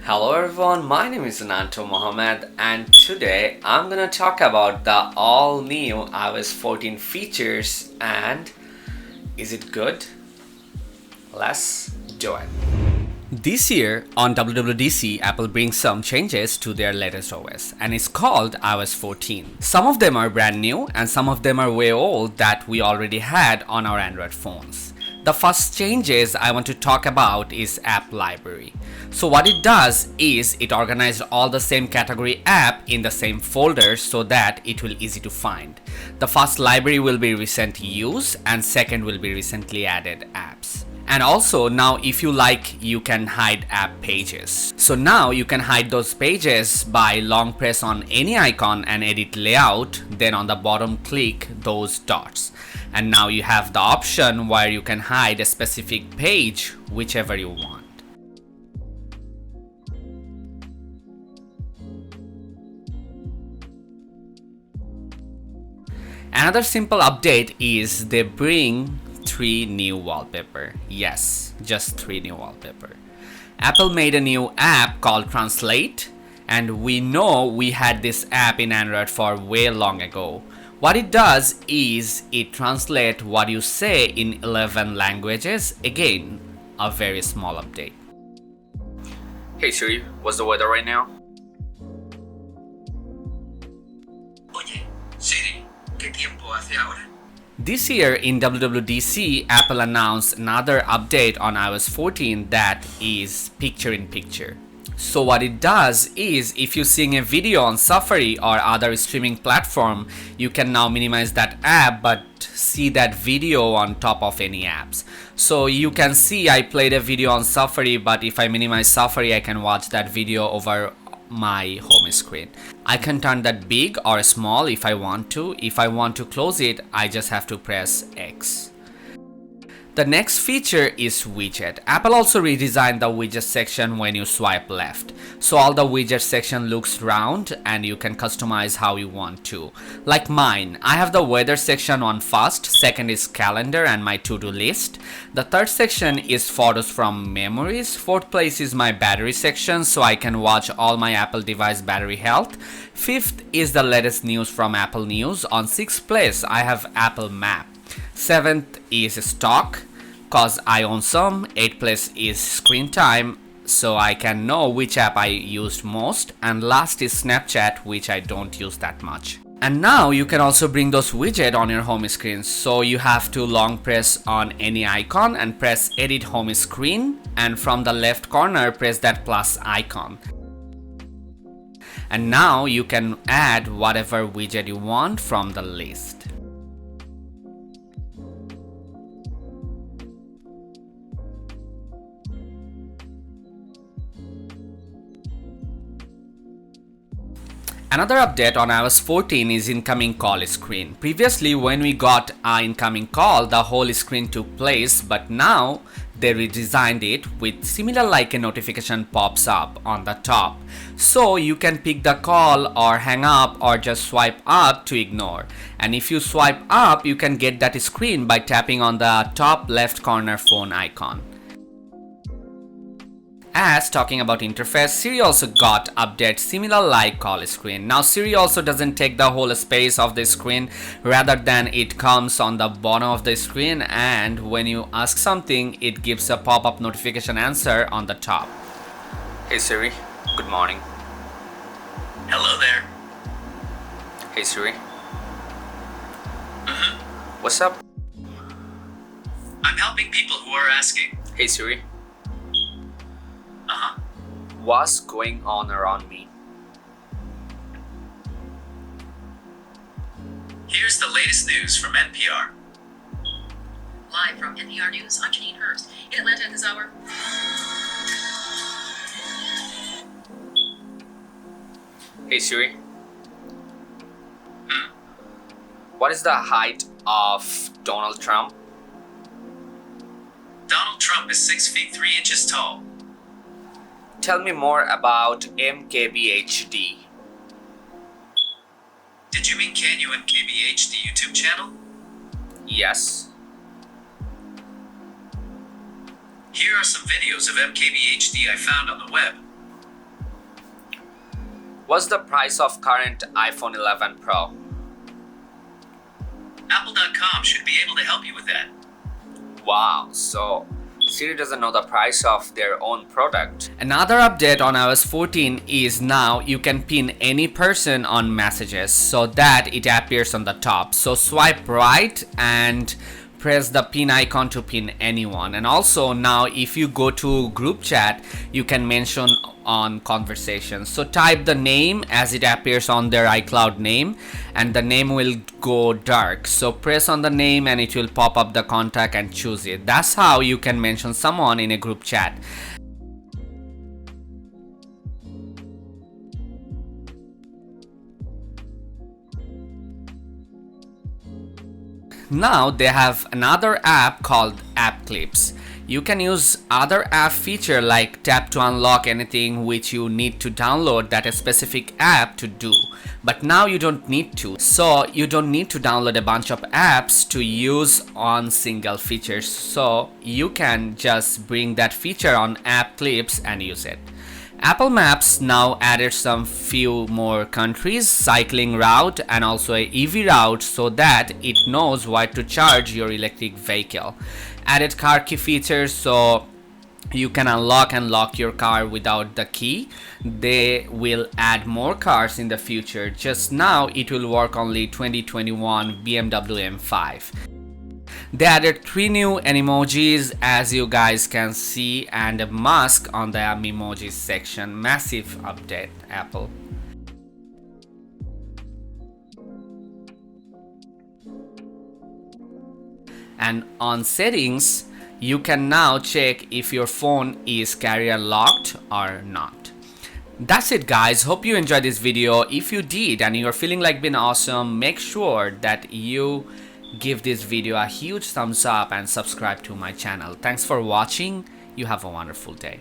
Hello everyone, my name is Ananto Mohammed and today I'm gonna talk about the all new iOS 14 features and is it good? Let's do it. This year on WWDC, Apple brings some changes to their latest OS and it's called iOS 14. Some of them are brand new and some of them are way old that we already had on our Android phones. The first changes I want to talk about is App Library. So what it does is it organized all the same category app in the same folder so that it will easy to find. The first library will be recent use and second will be recently added apps. And also now if you like you can hide app pages. So now you can hide those pages by long press on any icon and edit layout, then on the bottom click those dots. And now you have the option where you can hide a specific page whichever you want. Another simple update is they bring 3 new wallpaper. Yes, just 3 new wallpaper. Apple made a new app called Translate and we know we had this app in Android for way long ago. What it does is it translates what you say in 11 languages. Again, a very small update. Hey Siri, what's the weather right now? Oye, Siri, ¿qué tiempo hace ahora? This year in WWDC, Apple announced another update on iOS 14 that is picture-in-picture. So what it does is if you're seeing a video on Safari or other streaming platform, you can now minimize that app but see that video on top of any apps. So you can see I played a video on Safari, but if I minimize Safari, I can watch that video over my home screen. I can turn that big or small if I want to. If I want to close it, I just have to press X. The next feature is widget. Apple also redesigned the widget section when you swipe left. So all the widget section looks round and you can customize how you want to. Like mine, I have the weather section on first, second is calendar and my to-do list. The third section is photos from memories. Fourth place is my battery section so I can watch all my Apple device battery health. Fifth is the latest news from Apple News. On sixth place, I have Apple Map. 7th is stock cause I own some. 8th place is screen time so I can know which app I used most, and last is Snapchat, which I don't use that much. And now you can also bring those widgets on your home screen, so you have to long press on any icon and press edit home screen, and from the left corner press that plus icon. And now you can add whatever widget you want from the list. Another update on iOS 14 is incoming call screen. Previously when we got our incoming call, the whole screen took place, but now they redesigned it with similar like a notification pops up on the top. So you can pick the call or hang up or just swipe up to ignore. And if you swipe up, you can get that screen by tapping on the top left corner phone icon. As talking about interface, Siri also got update similar like call screen. Now Siri also doesn't take the whole space of the screen, rather than it comes on the bottom of the screen, and when you ask something it gives a pop-up notification answer on the top. Hey Siri, good morning. Hello there. Hey Siri. What's up? I'm helping people who are asking. Hey Siri. Uh-huh. What's going on around me? Here's the latest news from NPR. Live from NPR News, I'm Janine Hurst. In Atlanta at this hour. Hey Siri. What is the height of Donald Trump? Donald Trump is 6 feet 3 inches tall. Tell me more about MKBHD. Did you mean Can You MKBH, the YouTube channel? Yes. Here are some videos of MKBHD I found on the web. What's the price of current iPhone 11 Pro? Apple.com should be able to help you with that. Wow, so Siri doesn't know the price of their own product. Another update on iOS 14 is now you can pin any person on messages so that it appears on the top. So swipe right and press the pin icon to pin anyone. And also now if you go to group chat, you can mention on conversations. So type the name as it appears on their iCloud name, and the name will go dark. So press on the name and it will pop up the contact and choose it. That's how you can mention someone in a group chat. Now they have another app called App Clips. You can use other app feature like tap to unlock anything which you need to download that a specific app to do. But now you don't need to. So you don't need to download a bunch of apps to use on single features. So you can just bring that feature on App Clips and use it. Apple Maps now added some few more countries, cycling route and also a EV route so that it knows where to charge your electric vehicle. Added car key features so you can unlock and lock your car without the key. They will add more cars in the future. Just now it will work only 2021 BMW M5. They added 3 new emojis as you guys can see and a mask on the emojis section. Massive update, Apple. And on settings, you can now check if your phone is carrier locked or not. That's it guys, hope you enjoyed this video. If you did and you're feeling like being awesome, make sure that you give this video a huge thumbs up and subscribe to my channel. Thanks for watching. You have a wonderful day.